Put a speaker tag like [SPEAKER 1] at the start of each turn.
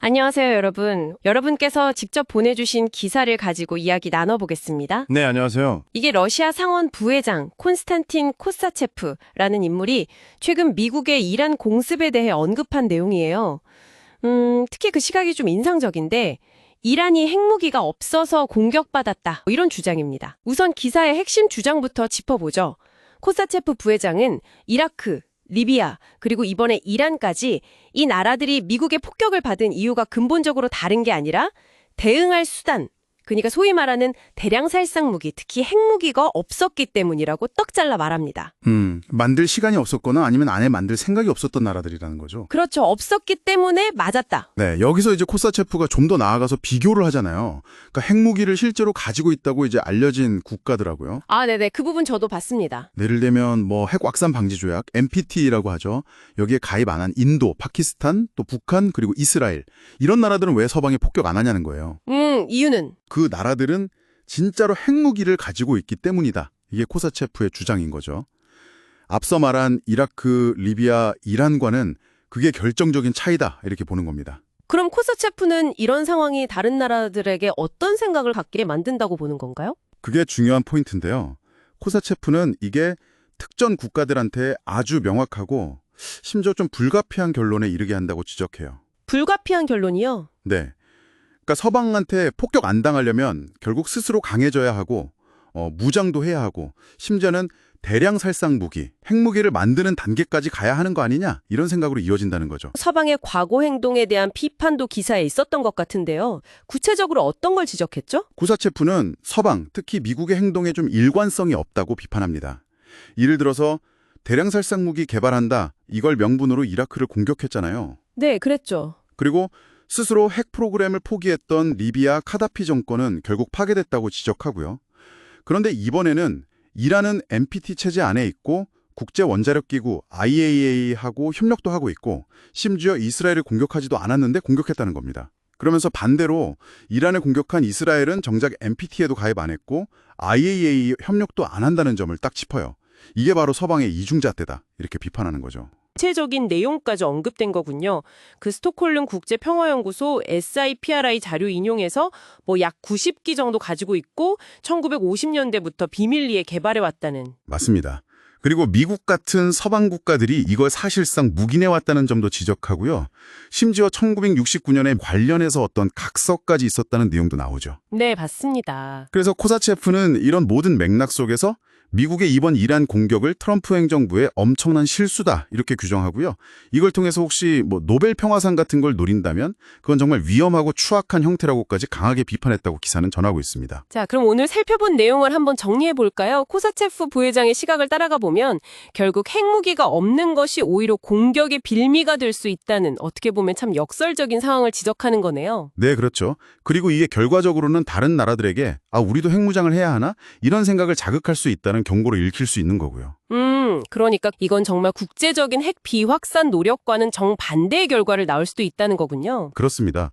[SPEAKER 1] 안녕하세요, 여러분. 여러분께서 직접 보내주신 기사를 가지고 이야기 나눠보겠습니다.
[SPEAKER 2] 네, 안녕하세요.
[SPEAKER 1] 이게 러시아 상원 부회장 콘스탄틴 코사체프라는 인물이 최근 미국의 이란 공습에 대해 언급한 내용이에요. 특히 그 시각이 좀 인상적인데 이란이 핵무기가 없어서 공격받았다, 이런 주장입니다. 우선 기사의 핵심 주장부터 짚어보죠. 코사체프 부회장은 이라크, 리비아, 그리고 이번에 이란까지 이 나라들이 미국의 폭격을 받은 이유가 근본적으로 다른 게 아니라 대응할 수단, 그러니까 소위 말하는 대량 살상 무기, 특히 핵무기가 없었기 때문이라고 떡 잘라 말합니다.
[SPEAKER 2] 만들 시간이 없었거나 아니면 안에 만들 생각이 없었던 나라들이라는 거죠.
[SPEAKER 1] 그렇죠. 없었기 때문에 맞았다.
[SPEAKER 2] 네, 여기서 이제 코사체프가 좀 더 나아가서 비교를 하잖아요. 그러니까 핵무기를 실제로 가지고 있다고 이제 알려진 국가더라고요.
[SPEAKER 1] 아, 네네. 그 부분 저도 봤습니다.
[SPEAKER 2] 예를 들면 뭐 핵 확산 방지 조약 NPT라고 하죠. 여기에 가입 안 한 인도, 파키스탄, 또 북한, 그리고 이스라엘. 이런 나라들은 왜 서방에 폭격 안 하냐는 거예요.
[SPEAKER 1] 이유는?
[SPEAKER 2] 그 나라들은 진짜로 핵무기를 가지고 있기 때문이다. 이게 코사체프의 주장인 거죠. 앞서 말한 이라크, 리비아, 이란과는 그게 결정적인 차이다. 이렇게 보는 겁니다.
[SPEAKER 1] 그럼 코사체프는 이런 상황이 다른 나라들에게 어떤 생각을 갖게 만든다고 보는 건가요?
[SPEAKER 2] 그게 중요한 포인트인데요. 코사체프는 이게 특정 국가들한테 아주 명확하고 심지어 좀 불가피한 결론에 이르게 한다고 지적해요.
[SPEAKER 1] 불가피한 결론이요?
[SPEAKER 2] 네. 그러니까 서방한테 폭격 안 당하려면 결국 스스로 강해져야 하고 무장도 해야 하고 심지어는 대량 살상 무기, 핵무기를 만드는 단계까지 가야 하는 거 아니냐 이런 생각으로 이어진다는 거죠.
[SPEAKER 1] 서방의 과거 행동에 대한 비판도 기사에 있었던 것 같은데요. 구체적으로 어떤 걸 지적했죠?
[SPEAKER 2] 코사체프는 서방, 특히 미국의 행동에 좀 일관성이 없다고 비판합니다. 예를 들어서 대량 살상 무기 개발한다 이걸 명분으로 이라크를 공격했잖아요.
[SPEAKER 1] 네, 그랬죠.
[SPEAKER 2] 그리고 스스로 핵 프로그램을 포기했던 리비아 카다피 정권은 결국 파괴됐다고 지적하고요. 그런데 이번에는 이란은 NPT 체제 안에 있고 국제원자력기구 IAEA하고 협력도 하고 있고 심지어 이스라엘을 공격하지도 않았는데 공격했다는 겁니다. 그러면서 반대로 이란을 공격한 이스라엘은 정작 NPT에도 가입 안 했고 IAEA 협력도 안 한다는 점을 딱 짚어요. 이게 바로 서방의 이중잣대다 이렇게 비판하는 거죠.
[SPEAKER 1] 구체적인 내용까지 언급된 거군요. 그 스톡홀름 국제평화연구소 SIPRI 자료 인용해서 약 90기 정도 가지고 있고 1950년대부터 비밀리에 개발해왔다는.
[SPEAKER 2] 맞습니다. 그리고 미국 같은 서방 국가들이 이걸 사실상 묵인해왔다는 점도 지적하고요. 심지어 1969년에 관련해서 어떤 각서까지 있었다는 내용도 나오죠.
[SPEAKER 1] 네, 봤습니다.
[SPEAKER 2] 그래서 코사체프는 이런 모든 맥락 속에서 미국의 이번 이란 공격을 트럼프 행정부의 엄청난 실수다 이렇게 규정하고요. 이걸 통해서 혹시 노벨 평화상 같은 걸 노린다면 그건 정말 위험하고 추악한 형태라고까지 강하게 비판했다고 기사는 전하고 있습니다.
[SPEAKER 1] 자, 그럼 오늘 살펴본 내용을 한번 정리해 볼까요? 코사체프 부회장의 시각을 따라가 보면 결국 핵무기가 없는 것이 오히려 공격의 빌미가 될 수 있다는, 어떻게 보면 참 역설적인 상황을 지적하는 거네요.
[SPEAKER 2] 네, 그렇죠. 그리고 이게 결과적으로는 다른 나라들에게 우리도 핵무장을 해야 하나? 이런 생각을 자극할 수 있다는 경고를 읽힐 수 있는 거고요.
[SPEAKER 1] 그러니까 이건 정말 국제적인 핵 비확산 노력과는 정반대의 결과를 낳을 수도 있다는 거군요.
[SPEAKER 2] 그렇습니다.